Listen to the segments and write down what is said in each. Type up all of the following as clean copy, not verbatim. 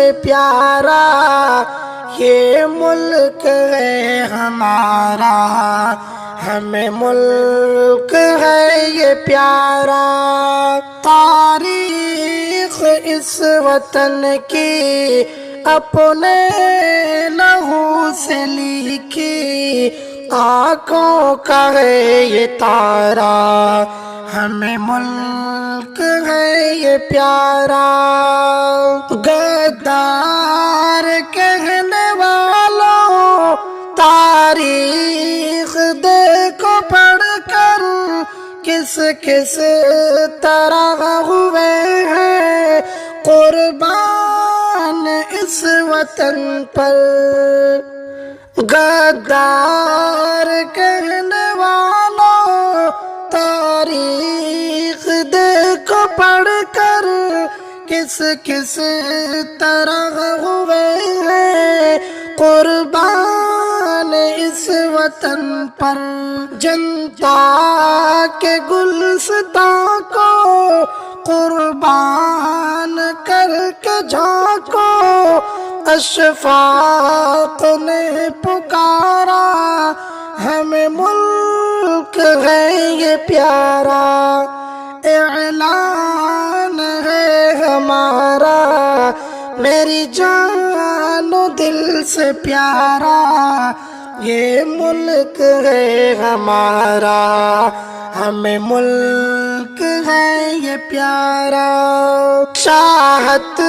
سے پیارا، یہ ملک ہے ہمارا، ہمیں ملک ہے یہ پیارا۔ تاریخ اس وطن کی اپنے لہو سے لکھی، آنکھوں کا ہے یہ تارا، ہمیں ملک ہے یہ پیارا۔ غدار کہنے والوں تاریخ دیکھو پڑھ کر، کس کس طرح ہوئے ہیں قربان اس وطن پر۔ غدار کہنے والوں تاریخ دیکھو پڑھ کر، کس کس طرح ہوئے ہیں قربان اس وطن پر۔ جنتا کے گلستاں کو قربان کر کے جھانکو، اشفاق نے پکارا، ہمیں ملک ہے یہ پیارا۔ اعلان ہے ہمارا، میری جان و دل سے پیارا، یہ ملک ہے ہمارا، ہمیں ملک ہے یہ پیارا۔ چاہت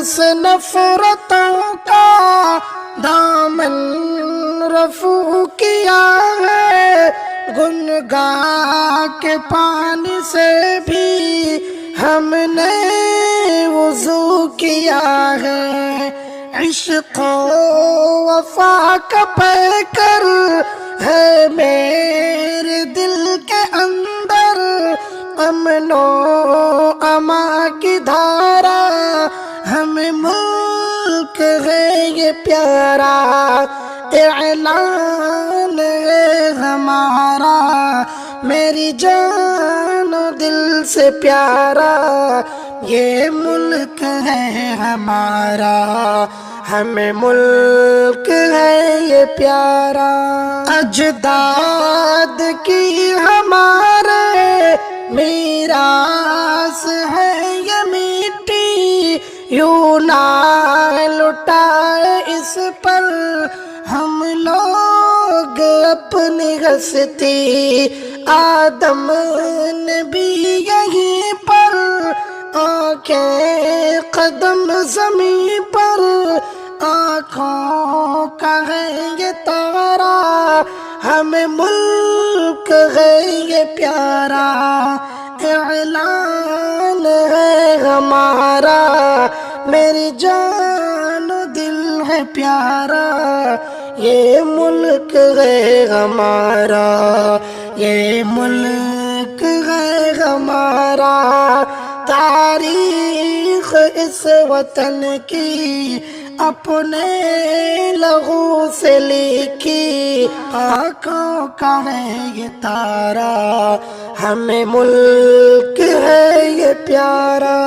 سے نفرتوں کا دامن رفو کیا ہے، گنگا کے پانی سے بھی ہم نے وضو کیا ہے۔ عشق و وفا کا پیکر ہے میرے دل کے اندر، امن و امان کی دھارا، ہمیں ملک ہے یہ پیارا۔ اعلان ہے ہمارا، میری جان و دل سے پیارا، یہ ملک ہے ہمارا، ہمیں ملک ہے یہ پیارا۔ اجداد کی ہمارے میراث ہے یہ میٹھی، یوں نہ لٹائے اس پر ہم لوگ اپنی ہستی۔ آدم نے بھی یہیں پر آنکھیں قدم زمین پر، آنکھوں کا ہے یہ تارا، ہمیں ملک ہے یہ پیارا۔ اعلان ہے ہمارا، میری جان و دل ہے پیارا، یہ ملک ہے ہمارا، یہ ملک ہے ہمارا۔ تاریخ اس وطن کی اپنے لہو سے لکھی، آنکھوں کا ہے یہ تارا، ہمیں ملک ہے یہ پیارا۔